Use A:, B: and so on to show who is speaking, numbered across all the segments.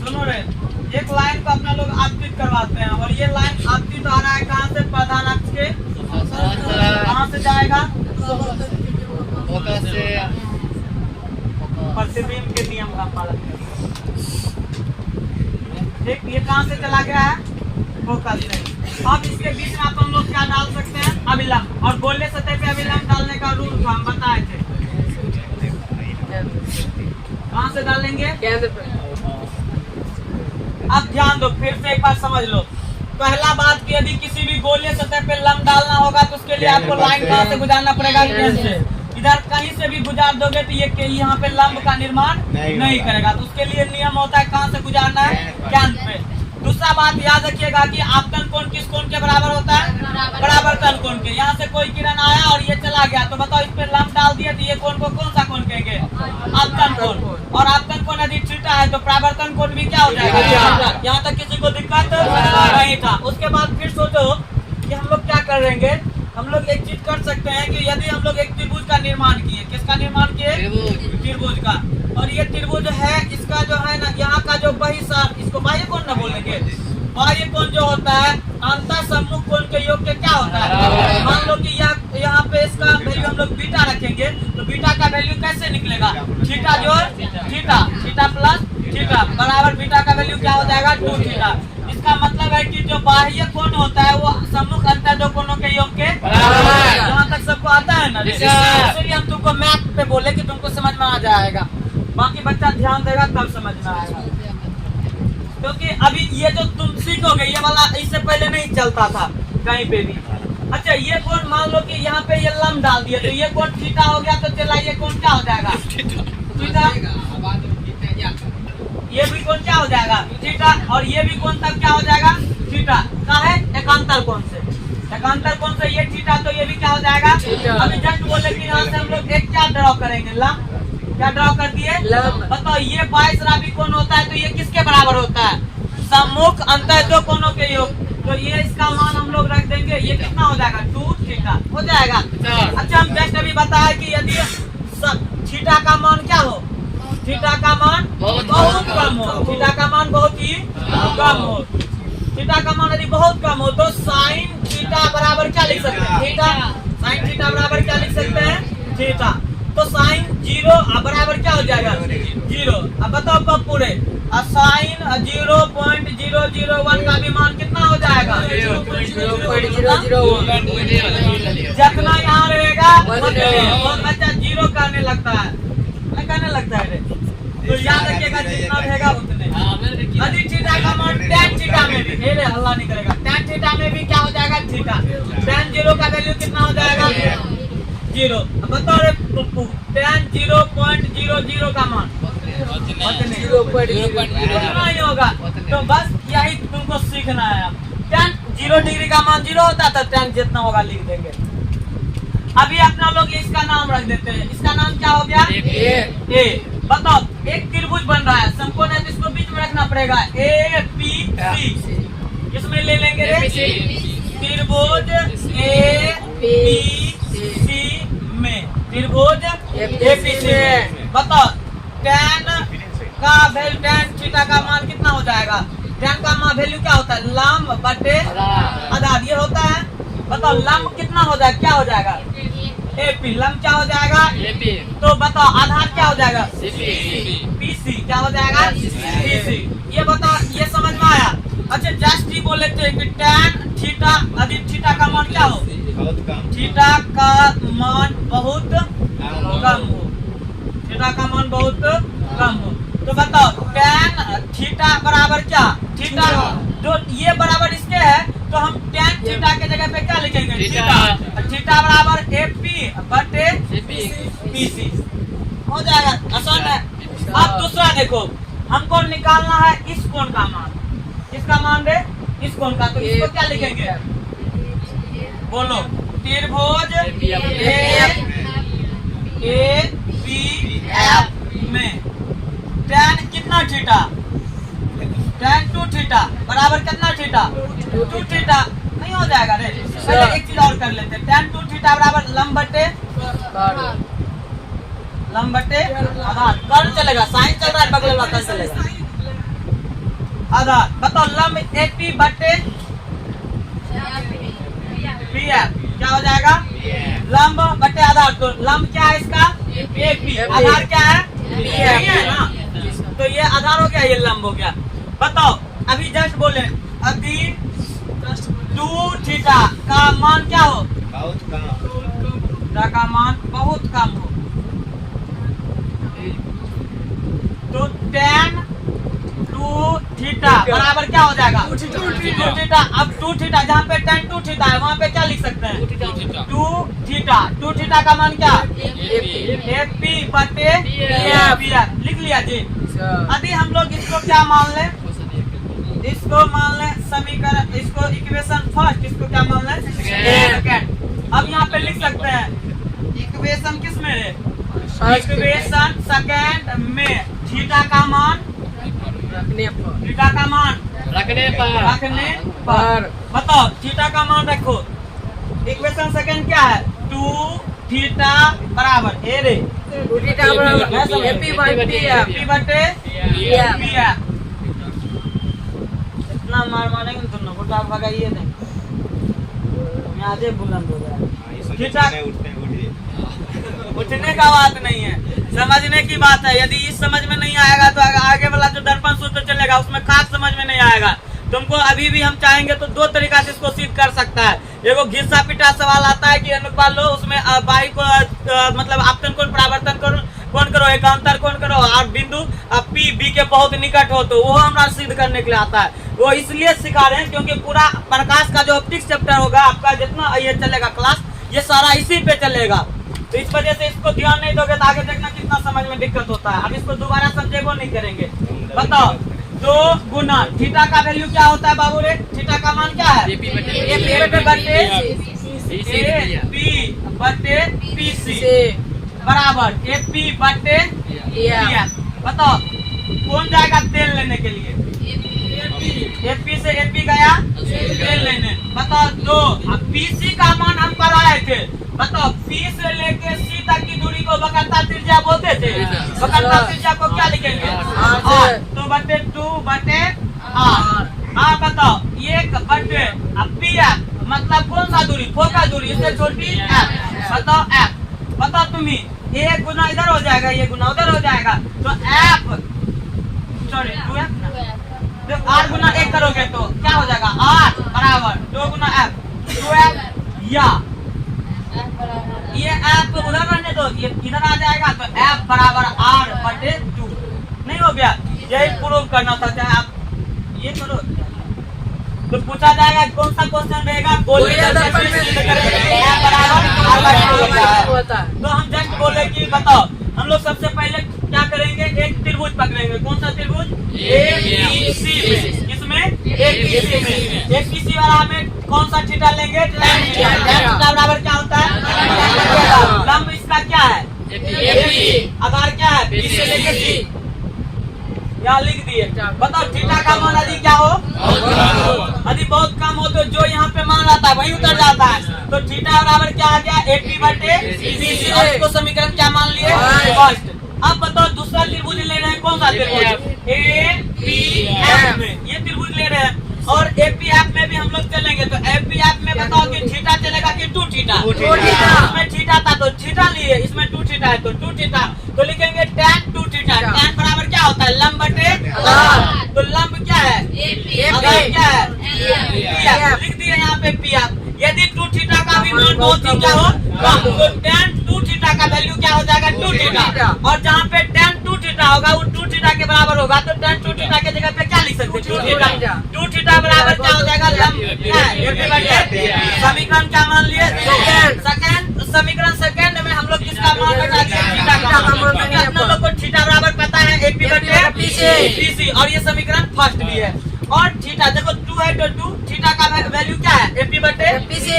A: सुनो रे, एक लाइन को अपना लोग आपतित करवाते हैं और ये लाइन आपतित आ रहा है कहाँ से? प्रधान अक्ष के कहाँ से जाएगा? प्रतिबिंब के नियम का पालन करें। ठीक, ये कहाँ से चला गया है? फोकस से। अब इसके बीच में अपन लोग क्या डाल सकते हैं? अभिलंब। और गोले सतह पे अभिलंब डालने का रूल हम बताए थे। कहाँ से डालेंगे? अब ध्यान दो, फिर से एक बार समझ लो। पहला बात कि यदि किसी भी गोले सतह पे लंब डालना होगा तो उसके लिए आपको लाइन कहाँ से गुजारना पड़ेगा? केंद्र से। इधर कहीं से भी गुजार दोगे तो ये यहाँ पे लंब का निर्माण नहीं करेगा। तो उसके लिए नियम होता है कहाँ से गुजारना है? केंद्र पे। दूसरा बात याद रखिएगा कि आपतन कोण किस कोण के बराबर होता है? बराबर तल कोण के। यहाँ से कोई किरण आया और ये चला गया तो बताओ इस पे लंब डाल दिया तो ये कोण को कौन सा कोण कहेंगे? आपतन कोण। और आपतन कोण यदि थीटा है तो परावर्तन कोण भी क्या हो जाएगा? यहाँ तक किसी को दिक्कत नहीं था। उसके बाद फिर सोचो कि हम लोग क्या करेंगे। हम लोग एक चीज कर सकते हैं कि यदि हम लोग एक त्रिभुज का निर्माण किए, किसका निर्माण किए? त्रिभुज का। और ये त्रिभुज है, इसका जो है ना यहाँ का जो बहिर्सार, इसको बाह्य कोण न बोलेंगे। बाह्य कोण जो होता है अंतर सम्मुख कोण के योग के क्या होता है? मान लो कि यहाँ पे इसका वैल्यू हम लोग बीटा रखेंगे तो बीटा का वैल्यू कैसे निकलेगा? थीटा जोड़ थीटा, थीटा प्लस थीटा बराबर बीटा का वैल्यू क्या हो जाएगा? 2 थीटा। इसका मतलब है कि जो बाह्य कोण होता है वो सम्मुख अंतर दो कोणों के योग के बराबर। यहाँ तक सबको आता है ना? इसलिए हम तुमको मैथ पे बोले कि तुमको समझ में आ जाएगा। बाकी बच्चा ध्यान देगा तब समझ में आएगा। क्योंकि अभी ये जो तुम सीखोगे ये वाला इससे पहले नहीं चलता था कहीं पे भी। अच्छा, ये कोण मान लो कि यहाँ पे ये लंब डाल दिया तो ये कोण थीटा हो गया तो चला ये कोण क्या हो जाएगा? थीटा। ये भी कोण क्या हो जाएगा? थीटा। और ये भी कोण तब क्या हो जाएगा? थीटा। कहाँ है? एकांतर कोण से। एकांतर कोण से ये थीटा तो ये भी क्या हो जाएगा? अभी जस्ट बोले कि यहाँ से हम लोग एक क्या ड्रॉ करेंगे? लंब। क्या ड्रॉ कर दिए? बताओ ये बाह्यस्रावी कोण होता है तो ये किसके बराबर होता है? सम्मुख अंतर दो कोणों के योग। तो ये इसका मान हम लोग रख देंगे, ये कितना हो जाएगा? 2 थीटा हो जाएगा। अच्छा, हम जस्ट अभी बताया कि यदि थीटा का मान क्या हो? थीटा का मान बहुत कम हो। थीटा का मान बहुत ही कम हो। थीटा का मान यदि बहुत कम हो तो साइन थीटा बराबर क्या लिख सकते हैं? थीटा। साइन थीटा बराबर क्या लिख सकते हैं? थीटा। तो साइन 0 बराबर क्या हो जाएगा? 0। अब बताओ कब पूरे? साइन 0.001 का भी मान कितना हो जाएगा? 0.001। जितना यहाँ रहेगा बच्चा 0 करने लगता है, नहीं करने लगता है। तो याद रखिएगा जितना रहेगा उतने। यदि थीटा का मान tan थीटा में भी, हल्ला नहीं करेगा, tan थीटा में भी क्या हो जाएगा? थीटा। tan 0 का वैल्यू कितना हो जाएगा? 0। अब बताओ रे पप्पू, tan 0.00 का मान उतना ही होगा। तो बस यही तुमको सीखना है। tan 0 डिग्री का मान 0 होता था, tan जितना होगा लिख देंगे। अभी अपना लोग इसका नाम रख देते हैं। इसका नाम क्या हो गया? ए। बताओ एक त्रिभुज बन रहा है, समकोण है तो इसको बीच में रखना पड़ेगा। APC किसमें ले लेंगे रे? त्रिभुज APC में। त्रिभुज APC में। बताओ tan का वैल्यू, tan थीटा का मान कितना हो जाएगा? tan का मान वैल्यू क्या होता है? लंब बटे आधार ये होता है। बताओ लंब कितना हो जाएगा? क्या हो जाएगा? AP। लंब क्या हो जाएगा? AP। तो बताओ आधार क्या हो जाएगा? PC। क्या हो जाएगा? PC। ये बताओ, ये समझ में आया? अच्छा, जस्ट ही बोले थे कि tan थीटा यदि थीटा का मान क्या हो? थीटा का मान बहुत कम हो। थीटा का मान बहुत कम हो तो बताओ tan थीटा बराबर क्या? थीटा जो ये बराबर इसके है तो हम tan थीटा के जगह पे क्या लिखेंगे? थीटा। थीटा बराबर AP बटे PC हो जाएगा। आसान है। अब दूसरा देखो, हमको निकालना है इस कोण का मान। किसका मान रे? इस कोण का। तो इसको क्या लिखेंगे? बोलो। त्रिभुज APF में tan कितना थीटा? tan 2 थीटा बराबर कितना थीटा? 2 थीटा। नहीं हो जाएगा रे? पहले एक चीज और कर लेते हैं। tan 2 थीटा बराबर लंब बटे आधार। कर्ण चलेगा, साइन चल रहा है बगल वाला, कर्ण चलेगा। आधार। बताओ लंब एपी बटे पी एफ क्या हो जाएगा? लंब बटे आधार। तो लंब क्या है इसका? एपी। आधार क्या है? यही है ना, तो ये आधार हो गया, ये लंब हो गया। बताओ अभी जस्ट बोले अभी 2 थीटा का मान क्या हो?
B: बहुत कम।
A: थीटा का मान बहुत कम हो तो tan 2 थीटा बराबर क्या हो जाएगा? 2 थीटा। अब 2 थीटा जहाँ पे tan 2 थीटा है वहाँ पे क्या लिख सकते हैं? 2 थीटा। 2 थीटा का मान क्या? एपी बटे पी एफ। लिख लिया जी। अभी हम लोग इसको क्या मान लें? इसको मान लें समीकरण, इसको इक्वेशन फर्स्ट, इसको क्या मान लें? सेकंड। अब यहाँ पे लिख सकते हैं इक्वेशन किस में है? इक्वेशन सेकंड में थीटा का मान थीटा का मान
C: रखने
A: पर बताओ थीटा का मान रखो। इक्वेशन सेकंड क्या है? 2 थीटा बराबर ए रे एपी बटे पी एफ। इतना मार मारेंगे तुम लोग उठा भगाइए नहीं, आज बुलंद हो गया। थीटा उठने का बात नहीं है, समझने की बात है। यदि इस समझ में नहीं आएगा तो आगे वाला जो दर्पण सूत्र चलेगा उसमें खास समझ में नहीं आएगा। तुमको अभी भी हम चाहेंगे तो 2 तरीका से इसको सिद्ध कर सकता है। एगो घिसा पिटा सवाल आता है कि अनुपात लो, उसमें बाई को मतलब आपतन कोण परावर्तन कोण करो, एकांतर कोण करो और बिंदु पी बी के बहुत निकट हो, तो वो हमारा सिद्ध करने के लिए आता है। वो इसलिए सिखा रहे हैं क्योंकि पूरा प्रकाश का जो ऑप्टिक्स चैप्टर होगा आपका जितना ये चलेगा क्लास, ये सारा इसी पे चलेगा। तो इस वजह से इसको ध्यान नहीं दोगे तो आगे देखना कितना समझ में दिक्कत होता है। अब इसको दोबारा समझेबो नहीं करेंगे। बताओ 2 गुना थीटा का वैल्यू क्या होता है बाबू रे? थीटा का मान क्या है? एपी बटे पीसी बराबर एपी बटे पीएफ। बताओ कौन जाएगा तेल लेने के लिए? एपी से एपी गया तेल लेने। बताओ 2 पीसी का मान हम कराए थे। बताओ पी से लेके सी तक की दूरी को वक्रता त्रिज्या बोलते थे। वक्रता त्रिज्या को क्या लिखेंगे? आर। तो बटे 2 बटे आर। बताओ 1 बटे पी एफ मतलब कौन सा दूरी? फोकस दूरी, इससे छोटी एफ। बताओ एफ। बताओ तुम्हें 1 गुना इधर हो जाएगा, 1 गुना उधर हो जाएगा, तो एफ सॉरी 2f तो आर गुना 1 करोगे तो क्या हो जाएगा? आर बराबर 2 गुना एफ 2f या ये एफ उधर रहने दो, ये इधर आ जाएगा तो एफ बराबर आर बटे 2। नहीं हो गया? यही प्रूव करना था। चाहे आप ये करो तो पूछा जाएगा कौन सा क्वेश्चन रहेगा? तो हम जस्ट बोले कि बताओ हम लोग सबसे पहले क्या करेंगे? एक त्रिभुज पकड़ेंगे। कौन सा त्रिभुज? एबीसी में। किसमें? एबीसी में। एबीसी वाला में कौन सा थीटा लेंगे? थीटा बराबर क्या होता है? लंब इसका क्या है? एपी। आधार क्या है? बी से लेके सी। यहाँ लिख दिए। बताओ थीटा का मान यदि क्या हो? यदि बहुत कम हो तो जो यहाँ पे मान आता है वही उतर जाता है। तो थीटा बराबर क्या आ गया? एपी बटे बीसी। और इसको समीकरण क्या मान लिए? फर्स्ट। अब बताओ दूसरा त्रिभुज ले रहे हैं। कौन सा त्रिभुज? एपीएफ में ये त्रिभुज ले रहे हैं। और एपीएफ में भी हम लोग चलेंगे तो एपीएफ में बताओ कि थीटा चलेगा कि 2 थीटा? इसमें थीटा था तो थीटा लिए, इसमें 2 थीटा है तो 2 थीटा। तो लिखेंगे tan 2 थीटा। tan बराबर क्या होता है? लंब बटे आधार। तो लंब क्या है? आधार क्या है? पीएफ। लिख दिए यहाँ पे पीएफ। यदि 2 थीटा का भी मान बहुत ही क्या हो कम तो tan 2 थीटा का वैल्यू क्या हो जाएगा? 2 थीटा। और जहाँ पे tan 2 थीटा होगा वो 2 थीटा के बराबर होगा तो tan 2 थीटा के जगह पे क्या लिख सकते हैं? 2 थीटा। 2 थीटा बराबर क्या हो जाएगा? लंब क्या है? समीकरण क्या मान लिए? सेकंड। समीकरण सेकंड में हम लोग किसका मान बता दिए? थीटा का। अपना लोग को थीटा बराबर पता है एपी बटे पीसी। और ये समीकरण फर्स्ट भी है। और थीटा देखो 2 है तो 2 थीटा का वैल्यू क्या है? एपी बटे पीसी।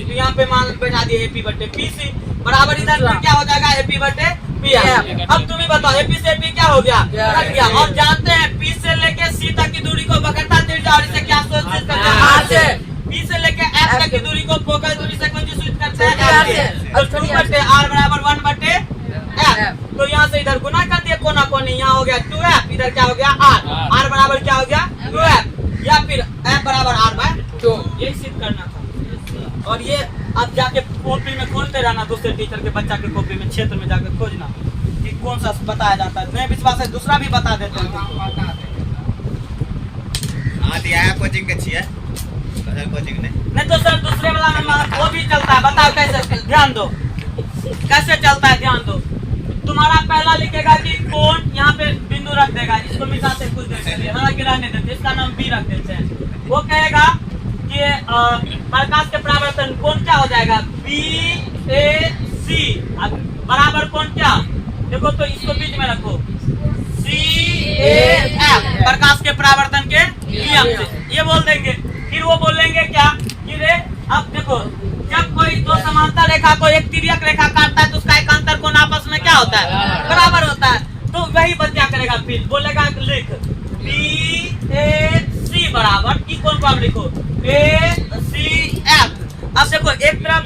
A: तो यहाँ पे मान बैठा दिए एपी बटे पीसी बराबर इधर क्या हो जाएगा? एपी बटे पीएफ। अब तुम्हें बताओ एपी से पी क्या हो गया? रख गया। और जानते हैं पी से लेके सी तक की दूरी को वक्रता त्रिज्या और इसे क्या सूचित करते हैं? पी से लेके एफ तक की दूरी को फोकस दूरी से कौन सूचित करते हैं? तो 2 बटे आर बराबर 1 बटे एफ। तो यहाँ से इधर गुना कर दिए कोना कोनी, यहाँ हो गया 2f, इधर क्या हो गया? आर। आर बराबर क्या हो गया? 2f। करना था। और ये आप जाके कॉपी में खोलते रहना, दूसरे टीचर के बच्चा के कॉपी में क्षेत्र में जाकर खोजना कि कौन सा बताया जाता है। नहीं विश्वास है दूसरा भी बता देते हैं।
B: कोचिंग के छिए कोचिंग
A: नहीं तो सर दूसरे वाला में वो भी चलता है, बताओ कैसे, ध्यान दो कैसे चलता है, ध्यान दो। तुम्हारा पहला लिखेगा कि कौन, यहाँ पे बिंदु रख देगा, इसको मिटाते कुछ देर के लिए, हालांकि रहने देते, इसका नाम बी रख देते हैं। वो कहेगा कि प्रकाश के परावर्तन कौन क्या हो जाएगा, बी ए सी बराबर कौन क्या, देखो तो इसको बीच में रखो, सी ए एफ, प्रकाश के परावर्तन के नियम से ये बोल देंगे। फिर वो बोलेंगे क्या कि रे अब देखो जब कोई दो समांतर रेखा को एक तिर्यक रेखा काटता है तो उसका एकांतर कोण आपस में क्या होता है, बराबर होता है। तो वही बच क्या करेगा, फिर बोलेगा लिख बी ए सी बराबर की कोण को आप लिखो ए सी एफ। अब देखो एक तरफ